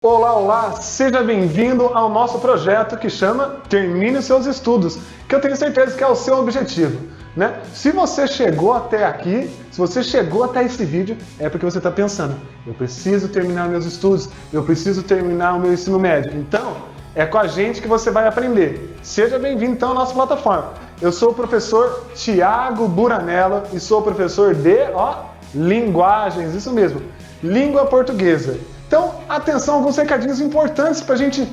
Olá, olá! Seja bem-vindo ao nosso projeto que chama Termine os Seus Estudos, que eu tenho certeza que é o seu objetivo, né? Se você chegou até aqui, se você chegou até esse vídeo, é porque você está pensando, eu preciso terminar meus estudos, eu preciso terminar o meu ensino médio. Então, é com a gente que você vai aprender. Seja bem-vindo então à nossa plataforma. Eu sou o professor Thiago Buranello e sou professor de, linguagens, isso mesmo, língua portuguesa. Então, atenção, alguns recadinhos importantes para a gente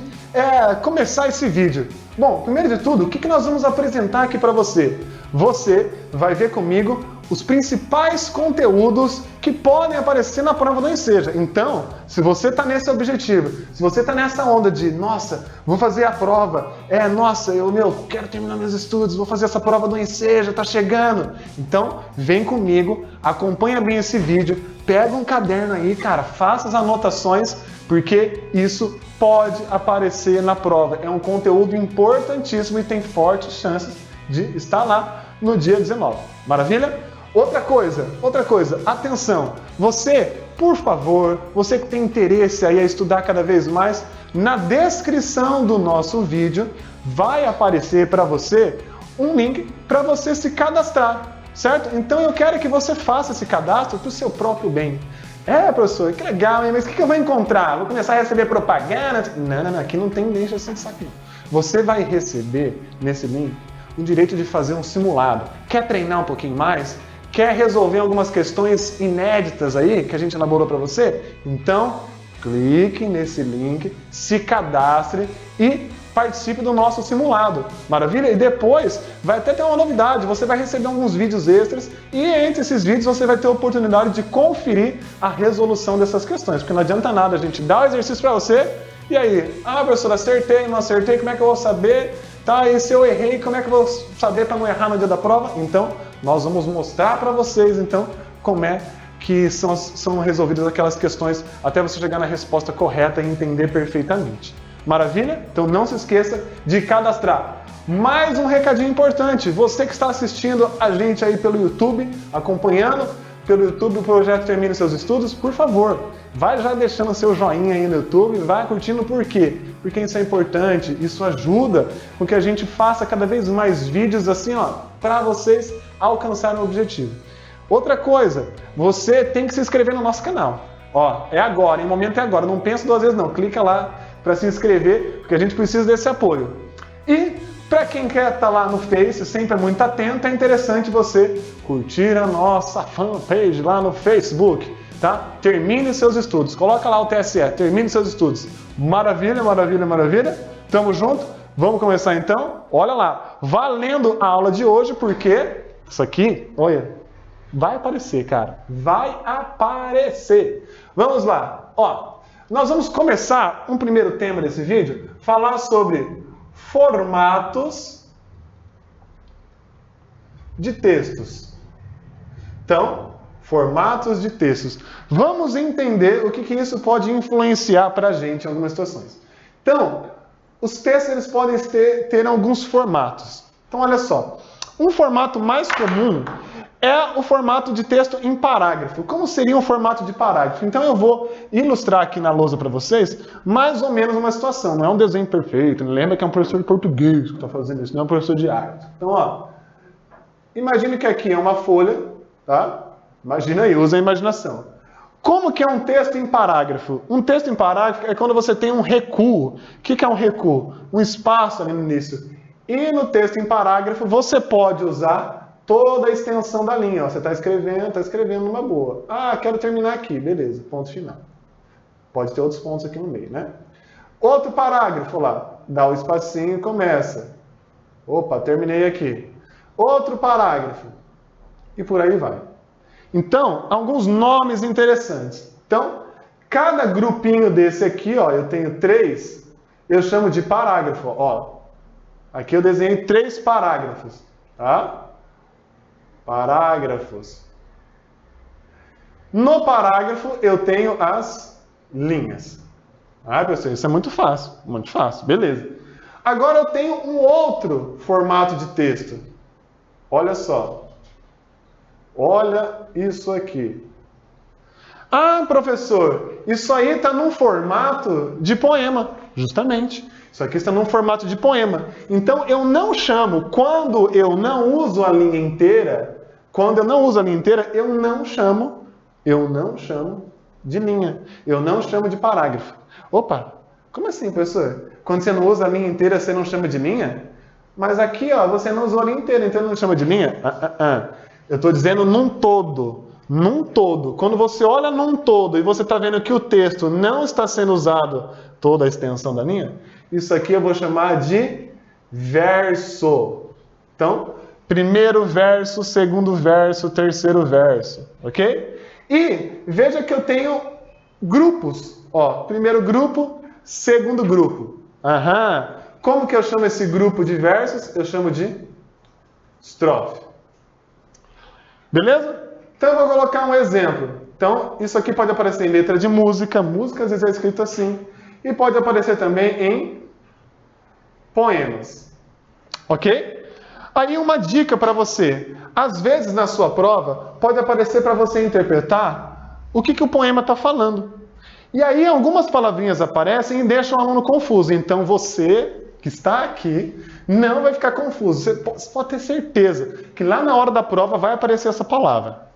começar esse vídeo. Bom, primeiro de tudo, o que nós vamos apresentar aqui para você? Você vai ver comigo os principais conteúdos que podem aparecer na prova do Enseja. Então, se você está nesse objetivo, se você está nessa onda de, nossa, vou fazer a prova, eu quero terminar meus estudos, vou fazer essa prova do Enseja, tá chegando. Então, vem comigo, acompanha bem esse vídeo, pega um caderno aí, cara, faça as anotações, porque isso pode aparecer na prova. É um conteúdo importantíssimo e tem fortes chances de estar lá no dia 19. Maravilha? Outra coisa, atenção, você, por favor, você que tem interesse aí a estudar cada vez mais, na descrição do nosso vídeo vai aparecer para você um link para você se cadastrar, certo? Então eu quero que você faça esse cadastro para o seu próprio bem. Professor, que legal, hein? Mas o que eu vou encontrar? Vou começar a receber propaganda? Não, aqui não tem deixa assim de saco não. Você vai receber nesse link o direito de fazer um simulado. Quer treinar um pouquinho mais? Quer resolver algumas questões inéditas aí que a gente elaborou para você? Então, clique nesse link, se cadastre e participe do nosso simulado. Maravilha? E depois vai até ter uma novidade, você vai receber alguns vídeos extras e entre esses vídeos você vai ter a oportunidade de conferir a resolução dessas questões, porque não adianta nada a gente dar o exercício para você e aí, professor, acertei, não acertei, como é que eu vou saber? Tá, e se eu errei, como é que eu vou saber para não errar no dia da prova? Então, nós vamos mostrar para vocês, então, como é que são resolvidas aquelas questões até você chegar na resposta correta e entender perfeitamente. Maravilha? Então não se esqueça de cadastrar. Mais um recadinho importante, você que está assistindo a gente aí pelo YouTube, acompanhando pelo YouTube o projeto Termine Seus Estudos, por favor, vai já deixando seu joinha aí no YouTube, vai curtindo, por quê? Porque isso é importante, isso ajuda com que a gente faça cada vez mais vídeos assim, para vocês alcançarem o objetivo. Outra coisa, você tem que se inscrever no nosso canal. É agora, em momento é agora, não pensa duas vezes não, clica lá para se inscrever, porque a gente precisa desse apoio. E para quem quer estar lá no Face, sempre é muito atento, é interessante você curtir a nossa fanpage lá no Facebook, tá? Termine seus estudos, coloca lá o TSE, termine seus estudos. Maravilha, maravilha, maravilha. Tamo junto? Vamos começar então? Olha lá, valendo a aula de hoje, porque isso aqui, olha, vai aparecer, cara, vai aparecer. Vamos lá, nós vamos começar um primeiro tema desse vídeo, falar sobre formatos de textos. Então, formatos de textos. Vamos entender o que isso pode influenciar para a gente em algumas situações. Então, os textos eles podem ter alguns formatos. Então, olha só. Um formato mais comum é o formato de texto em parágrafo. Como seria um formato de parágrafo? Então eu vou ilustrar aqui na lousa para vocês mais ou menos uma situação. Não é um desenho perfeito. Lembra que é um professor de português que está fazendo isso, não é um professor de arte. Então, imagine que aqui é uma folha, tá? Imagina aí, usa a imaginação. Como que é um texto em parágrafo? Um texto em parágrafo é quando você tem um recuo. O que é um recuo? Um espaço ali no início. E no texto em parágrafo você pode usar toda a extensão da linha. Você está escrevendo numa boa. Quero terminar aqui. Beleza, ponto final. Pode ter outros pontos aqui no meio, né? Outro parágrafo lá. Dá o espacinho e começa. Opa, terminei aqui. Outro parágrafo. E por aí vai. Então, alguns nomes interessantes. Então, cada grupinho desse aqui, eu tenho 3, eu chamo de parágrafo. Aqui eu desenhei 3 parágrafos, tá? Parágrafos. No parágrafo eu tenho as linhas. Pessoal, isso é muito fácil, beleza. Agora eu tenho um outro formato de texto. Olha só. Olha isso aqui. Ah, professor, isso aí está num formato de poema. Justamente. Isso aqui está num formato de poema. Então, eu não chamo, quando eu não uso a linha inteira, eu não chamo de linha. Eu não chamo de parágrafo. Opa, como assim, professor? Quando você não usa a linha inteira, você não chama de linha? Mas aqui, ó, você não usou a linha inteira, então não chama de linha? Eu estou dizendo num todo. Num todo. Quando você olha num todo e você está vendo que o texto não está sendo usado toda a extensão da linha, isso aqui eu vou chamar de verso. Então, primeiro verso, segundo verso, terceiro verso. Ok? E veja que eu tenho grupos. Ó, primeiro grupo, segundo grupo. Aham. Como que eu chamo esse grupo de versos? Eu chamo de estrofe. Beleza? Então eu vou colocar um exemplo. Então, isso aqui pode aparecer em letra de música. Música às vezes é escrito assim. E pode aparecer também em poemas. Ok? Aí uma dica para você. Às vezes na sua prova pode aparecer para você interpretar o que o poema está falando. E aí algumas palavrinhas aparecem e deixam o aluno confuso. Então você que está aqui não vai ficar confuso. Você pode ter certeza que lá na hora da prova vai aparecer essa palavra.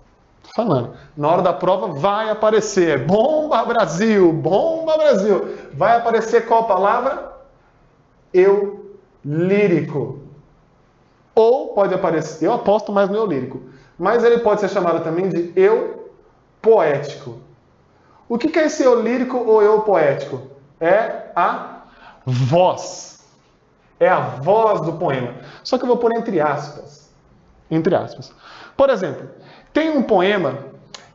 Estou falando. Na hora da prova vai aparecer. Bomba Brasil! Bomba Brasil! Vai aparecer qual palavra? Eu lírico. Ou pode aparecer, eu aposto mais no eu lírico, mas ele pode ser chamado também de eu poético. O que é esse eu lírico ou eu poético? É a voz. É a voz do poema. Só que eu vou pôr entre aspas. Entre aspas. Por exemplo, tem um poema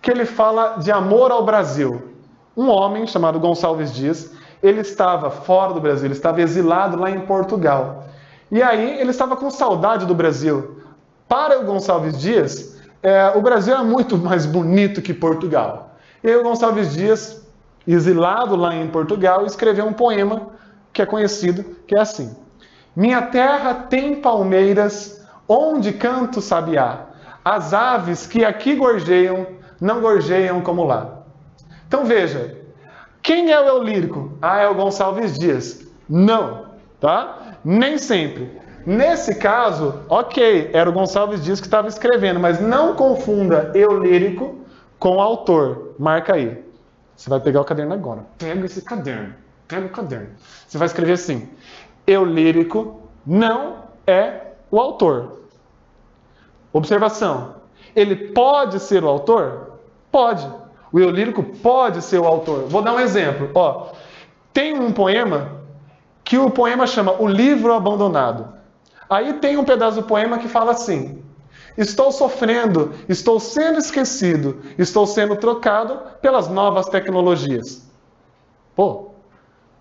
que ele fala de amor ao Brasil. Um homem chamado Gonçalves Dias, ele estava fora do Brasil, ele estava exilado lá em Portugal. E aí ele estava com saudade do Brasil. Para o Gonçalves Dias, o Brasil é muito mais bonito que Portugal. E aí o Gonçalves Dias, exilado lá em Portugal, escreveu um poema que é conhecido, que é assim: minha terra tem palmeiras, onde canto sabiá. As aves que aqui gorjeiam, não gorjeiam como lá. Então veja, quem é o eu lírico? Ah, é o Gonçalves Dias. Não, tá? Nem sempre. Nesse caso, ok, era o Gonçalves Dias que estava escrevendo, mas não confunda eu lírico com o autor. Marca aí. Você vai pegar o caderno agora. Pega esse caderno. Pega o caderno. Você vai escrever assim: eu lírico não é o autor. Observação. Ele pode ser o autor? Pode. O eu lírico pode ser o autor. Vou dar um exemplo. Ó, tem um poema que o poema chama O Livro Abandonado. Aí tem um pedaço do poema que fala assim: estou sofrendo, estou sendo esquecido, estou sendo trocado pelas novas tecnologias. Pô,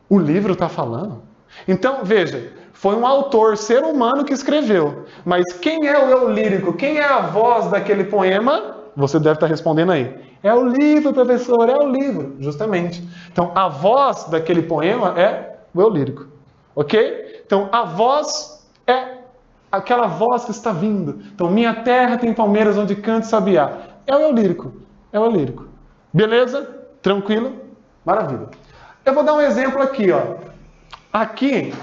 o livro está falando? Então, veja, foi um autor, ser humano que escreveu. Mas quem é o eu lírico? Quem é a voz daquele poema? Você deve estar respondendo aí. É o livro, professor, é o livro. Justamente. Então, a voz daquele poema é o eu lírico. Ok? Então, a voz é aquela voz que está vindo. Então, minha terra tem palmeiras onde canto sabiá. É o eu lírico. É o eu lírico. Beleza? Tranquilo? Maravilha. Eu vou dar um exemplo aqui, ó. Aqui,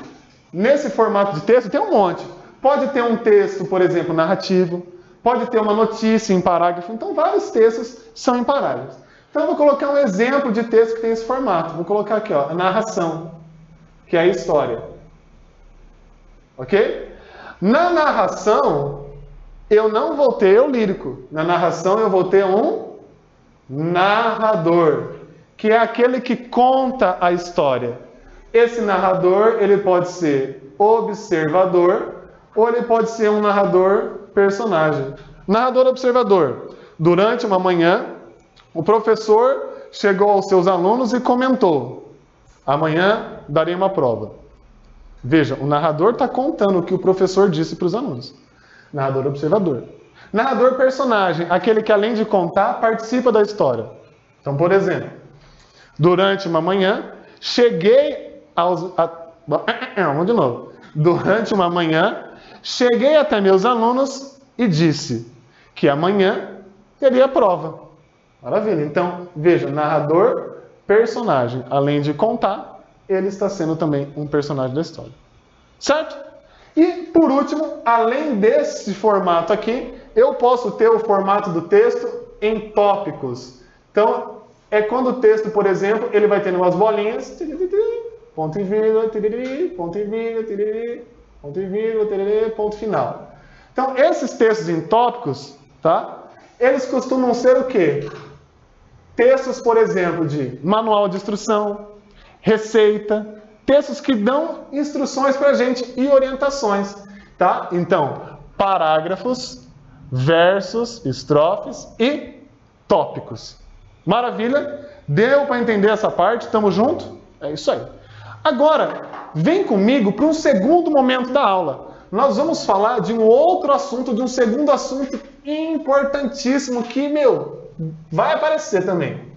nesse formato de texto, tem um monte. Pode ter um texto, por exemplo, narrativo. Pode ter uma notícia em parágrafo. Então, vários textos são em parágrafos. Então, eu vou colocar um exemplo de texto que tem esse formato. Vou colocar aqui, ó, a narração, que é a história. Ok? Na narração, eu não vou ter eu lírico. Na narração, eu vou ter um narrador, que é aquele que conta a história. Esse narrador, ele pode ser observador, ou ele pode ser um narrador personagem. Narrador observador. Durante uma manhã, o professor chegou aos seus alunos e comentou: amanhã darei uma prova. Veja, o narrador está contando o que o professor disse para os alunos. Narrador observador. Narrador personagem, aquele que além de contar, participa da história. Então, por exemplo, durante uma manhã, vamos de novo. Durante uma manhã, cheguei até meus alunos e disse que amanhã teria prova. Maravilha. Então, veja, narrador, personagem. Além de contar, ele está sendo também um personagem da história. Certo? E, por último, além desse formato aqui, eu posso ter o formato do texto em tópicos. Então, é quando o texto, por exemplo, ele vai tendo umas bolinhas, ponto e vírgula, ponto e vírgula, ponto e vírgula, ponto final. Então, esses textos em tópicos, tá? Eles costumam ser o quê? Textos, por exemplo, de manual de instrução, receita, textos que dão instruções para a gente e orientações, tá? Então, parágrafos, versos, estrofes e tópicos. Maravilha? Deu para entender essa parte? Tamo junto? É isso aí. Agora, vem comigo para um segundo momento da aula. Nós vamos falar de um outro assunto, de um segundo assunto importantíssimo que, vai aparecer também.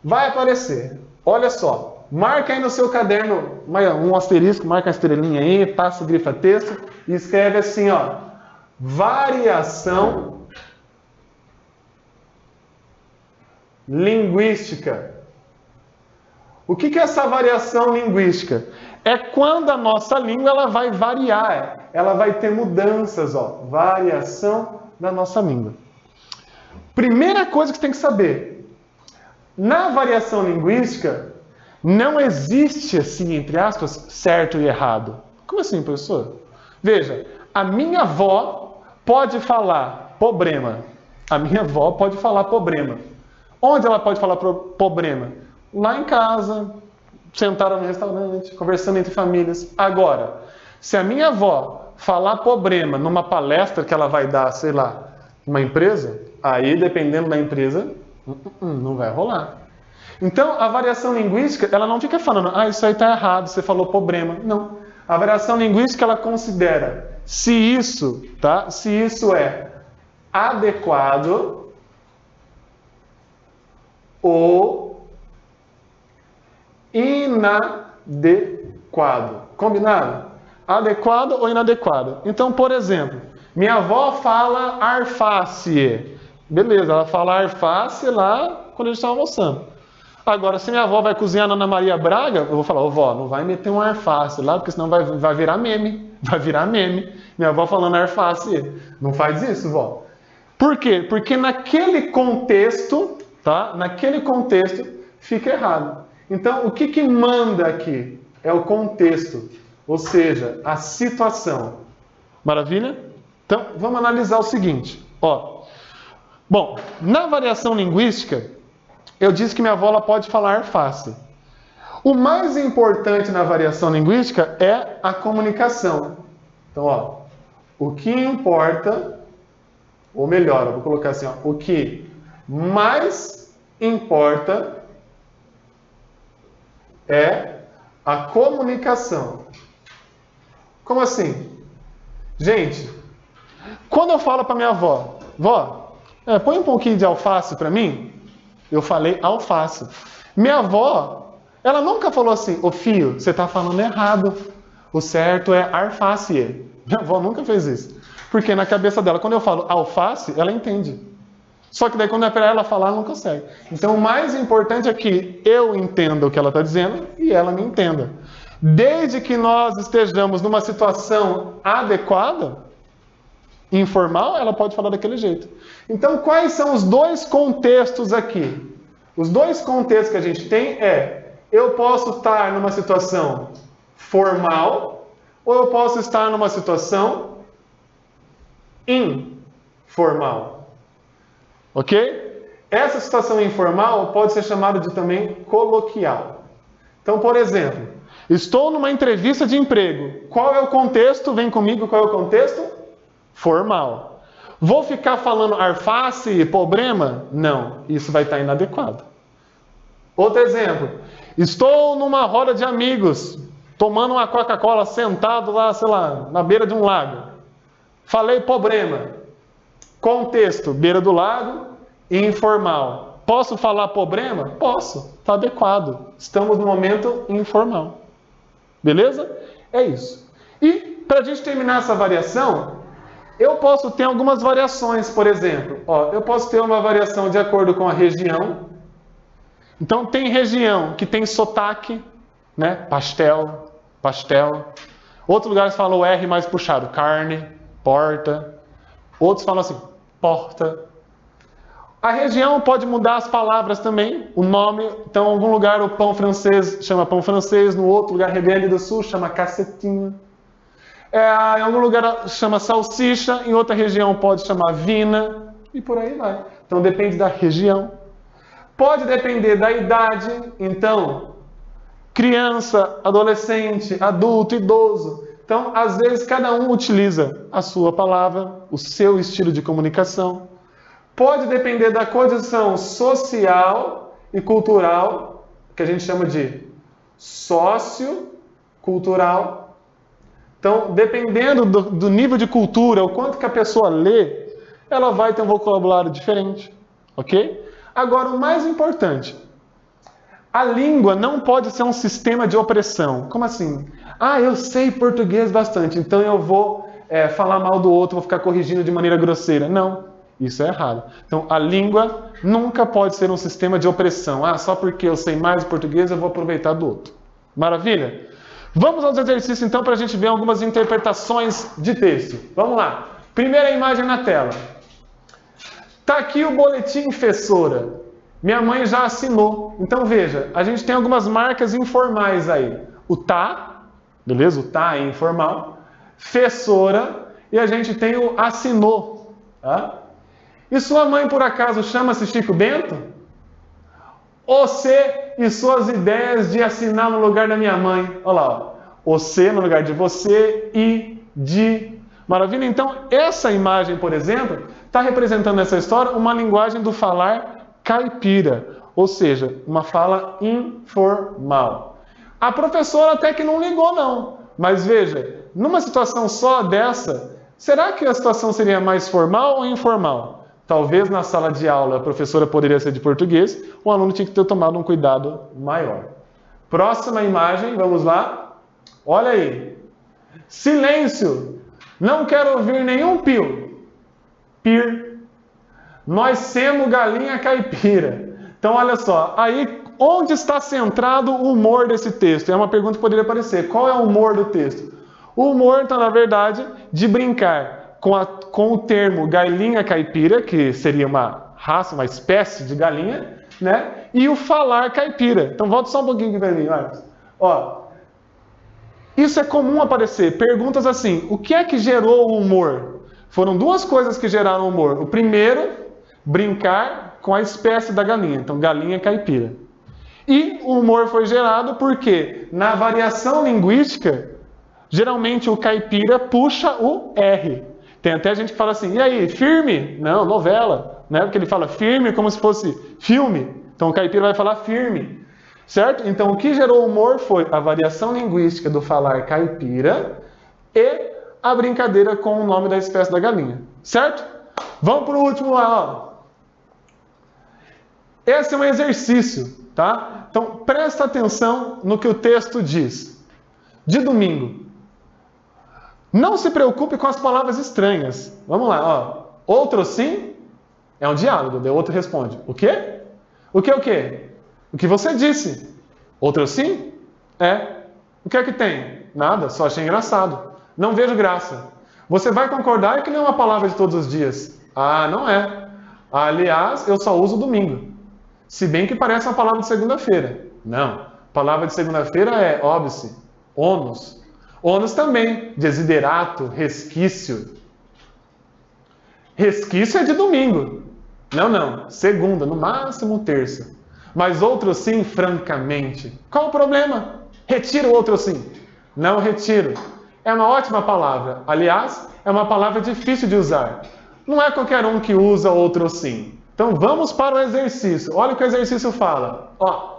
Vai aparecer. Olha só. Marca aí no seu caderno um asterisco, marca a estrelinha aí, passa o grifa texto e escreve assim, ó. Variação linguística. O que é essa variação linguística? É quando a nossa língua ela vai variar, ela vai ter mudanças, ó. Variação da nossa língua. Primeira coisa que você tem que saber. Na variação linguística, não existe, assim, entre aspas, certo e errado. Como assim, professor? Veja, a minha avó pode falar problema. A minha avó pode falar problema. Onde ela pode falar problema? Lá em casa, sentada no restaurante, conversando entre famílias. Agora, se a minha avó falar problema numa palestra que ela vai dar, sei lá, numa empresa, aí, dependendo da empresa, não vai rolar. Então, a variação linguística, ela não fica falando, isso aí está errado, você falou problema. Não. A variação linguística, ela considera se isso é adequado ou inadequado. Combinado? Adequado ou inadequado. Então, por exemplo, minha avó fala alface. Beleza, ela fala alface lá quando a gente está almoçando. Agora, se minha avó vai cozinhar na Ana Maria Braga, eu vou falar, vó, não vai meter um alface lá, porque senão vai virar meme. Vai virar meme. Minha avó falando alface. Não faz isso, vó. Por quê? Porque naquele contexto, tá? Naquele contexto, fica errado. Então, o que manda aqui? É o contexto. Ou seja, a situação. Maravilha? Então, vamos analisar o seguinte. Ó. Bom, na variação linguística, eu disse que minha avó ela pode falar alface. O mais importante na variação linguística é a comunicação. Então, ó, o que importa, ou melhor, eu vou colocar assim, ó, o que mais importa é a comunicação. Como assim? Gente, quando eu falo para minha avó, vó, põe um pouquinho de alface para mim. Eu falei alface. Minha avó, ela nunca falou assim, ô filho, você está falando errado. O certo é alface. Minha avó nunca fez isso. Porque na cabeça dela, quando eu falo alface, ela entende. Só que daí quando é para ela falar, ela não consegue. Então o mais importante é que eu entenda o que ela está dizendo e ela me entenda. Desde que nós estejamos numa situação adequada, informal, ela pode falar daquele jeito. Então, quais são os dois contextos aqui? Os dois contextos que a gente tem eu posso estar numa situação formal ou eu posso estar numa situação informal. Ok? Essa situação informal pode ser chamada de também coloquial. Então, por exemplo, estou numa entrevista de emprego. Qual é o contexto? Vem comigo, qual é o contexto? Formal. Vou ficar falando alface, problema? Não, isso vai estar inadequado. Outro exemplo. Estou numa roda de amigos, tomando uma Coca-Cola, sentado lá, sei lá, na beira de um lago. Falei problema. Contexto, beira do lago, informal. Posso falar problema? Posso, está adequado. Estamos no momento informal. Beleza? É isso. E, para a gente terminar essa variação, Eu posso ter algumas variações, por exemplo. Ó, eu posso ter uma variação de acordo com a região. Então, tem região que tem sotaque, né? Pastel, pastel. Outros lugares falam o R mais puxado, carne, porta. Outros falam assim, porta. A região pode mudar as palavras também, o nome. Então, em algum lugar o pão francês chama pão francês, no outro lugar, Rio Grande do Sul, chama cacetinho. Em algum lugar chama salsicha, em outra região pode chamar vina, e por aí vai. Então, depende da região. Pode depender da idade, então, criança, adolescente, adulto, idoso. Então, às vezes, cada um utiliza a sua palavra, o seu estilo de comunicação. Pode depender da condição social e cultural, que a gente chama de sociocultural. Então, dependendo do nível de cultura, o quanto que a pessoa lê, ela vai ter um vocabulário diferente, ok? Agora, o mais importante, a língua não pode ser um sistema de opressão. Como assim? Ah, eu sei português bastante, então eu vou falar mal do outro, vou ficar corrigindo de maneira grosseira. Não, isso é errado. Então, a língua nunca pode ser um sistema de opressão. Ah, só porque eu sei mais português, eu vou aproveitar do outro. Maravilha? Vamos aos exercícios, então, para a gente ver algumas interpretações de texto. Vamos lá. Primeira imagem na tela. Está aqui o boletim Fessora. Minha mãe já assinou. Então, veja, a gente tem algumas marcas informais aí. O tá, beleza? O tá é informal. Fessora. E a gente tem o assinou. Tá? E sua mãe, por acaso, chama-se Chico Bento? Você e suas ideias de assinar no lugar da minha mãe. Olha lá, ó. Você no lugar de você e de... Maravilha? Então, essa imagem, por exemplo, está representando nessa história uma linguagem do falar caipira, ou seja, uma fala informal. A professora até que não ligou, não. Mas veja, numa situação só dessa, será que a situação seria mais formal ou informal? Talvez na sala de aula a professora poderia ser de português, o aluno tinha que ter tomado um cuidado maior. Próxima imagem, vamos lá. Olha aí. Silêncio. Não quero ouvir nenhum pio. Pir. Nós semos galinha caipira. Então, olha só. Aí, onde está centrado o humor desse texto? É uma pergunta que poderia aparecer. Qual é o humor do texto? O humor está, na verdade, de brincar com o termo galinha caipira, que seria uma raça, uma espécie de galinha, né? E o falar caipira. Então, volta só um pouquinho aqui para mim, Marcos. Ó, isso é comum aparecer. Perguntas assim, o que é que gerou o humor? Foram duas coisas que geraram o humor. O primeiro, brincar com a espécie da galinha. Então, galinha caipira. E o humor foi gerado porque, na variação linguística, geralmente o caipira puxa o R. Tem até gente que fala assim, e aí, firme? Não, novela. Né? Porque ele fala firme como se fosse filme. Então o caipira vai falar firme. Certo? Então o que gerou humor foi a variação linguística do falar caipira e a brincadeira com o nome da espécie da galinha. Certo? Vamos para o último lá. Ó. Esse é um exercício. Tá? Então presta atenção no que o texto diz. De domingo. Não se preocupe com as palavras estranhas. Vamos lá, ó. Outro sim é um diálogo. O outro responde. O quê? O quê, o quê? O que você disse. Outro sim? É. O que é que tem? Nada, só achei engraçado. Não vejo graça. Você vai concordar que não é uma palavra de todos os dias. Ah, não é. Aliás, eu só uso domingo. Se bem que parece uma palavra de segunda-feira. Não. Palavra de segunda-feira é óbice, ônus. Ônus também, desiderato, resquício. Resquício é de domingo. Não, segunda, no máximo terça. Mas outro sim, francamente. Qual o problema? Retira o outro sim. Não retiro. É uma ótima palavra. Aliás, é uma palavra difícil de usar. Não é qualquer um que usa outro sim. Então vamos para o exercício. Olha o que o exercício fala. Ó,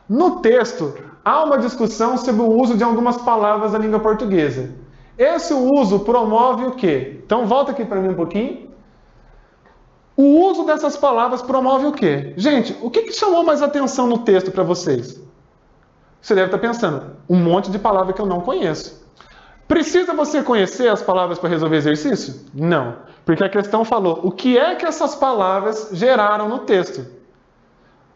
no texto, há uma discussão sobre o uso de algumas palavras da língua portuguesa. Esse uso promove o quê? Então volta aqui para mim um pouquinho. O uso dessas palavras promove o quê? Gente, o que chamou mais atenção no texto para vocês? Você deve estar pensando, um monte de palavra que eu não conheço. Precisa você conhecer as palavras para resolver exercício? Não, porque a questão falou o que é que essas palavras geraram no texto.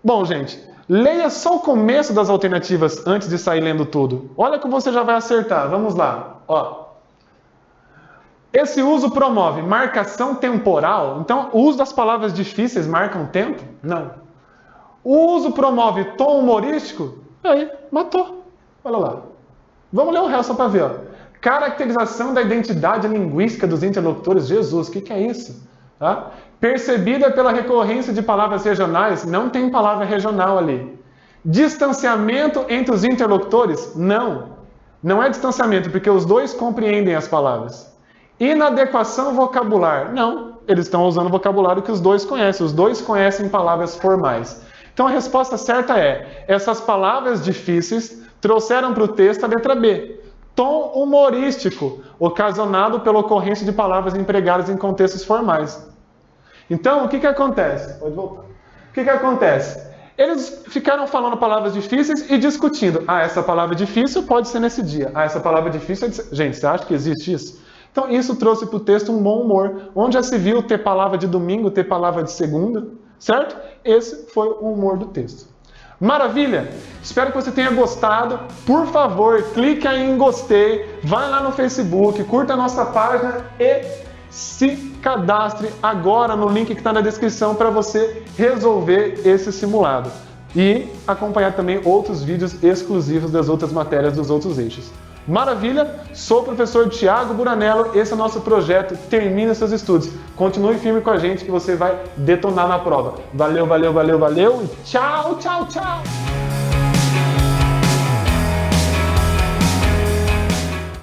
Bom, gente, leia só o começo das alternativas antes de sair lendo tudo. Olha como você já vai acertar. Vamos lá. Ó. Esse uso promove marcação temporal. Então, o uso das palavras difíceis marca um tempo? Não. O uso promove tom humorístico? Aí, matou. Olha lá. Vamos ler o resto só para ver. Ó. Caracterização da identidade linguística dos interlocutores. Jesus, o que é isso? Tá? Percebida pela recorrência de palavras regionais. Não tem palavra regional ali. Distanciamento entre os interlocutores? Não. Não é distanciamento, porque os dois compreendem as palavras. Inadequação vocabular? Não. Eles estão usando o vocabulário que os dois conhecem. Os dois conhecem palavras formais. Então a resposta certa é: essas palavras difíceis trouxeram para o texto a letra B. Tom humorístico, ocasionado pela ocorrência de palavras empregadas em contextos formais. Então, o que acontece? Pode voltar. O que acontece? Eles ficaram falando palavras difíceis e discutindo. Ah, essa palavra difícil pode ser nesse dia. Ah, essa palavra difícil é de... Gente, você acha que existe isso? Então, isso trouxe para o texto um bom humor. Onde já se viu ter palavra de domingo, ter palavra de segunda, certo? Esse foi o humor do texto. Maravilha? Espero que você tenha gostado. Por favor, clique aí em gostei, vai lá no Facebook, curta a nossa página e se cadastre agora no link que está na descrição para você resolver esse simulado. E acompanhar também outros vídeos exclusivos das outras matérias dos outros eixos. Maravilha? Sou o professor Thiago Buranello, esse é o nosso projeto Termine Seus Estudos. Continue firme com a gente que você vai detonar na prova. Valeu, valeu, valeu, valeu e tchau, tchau, tchau!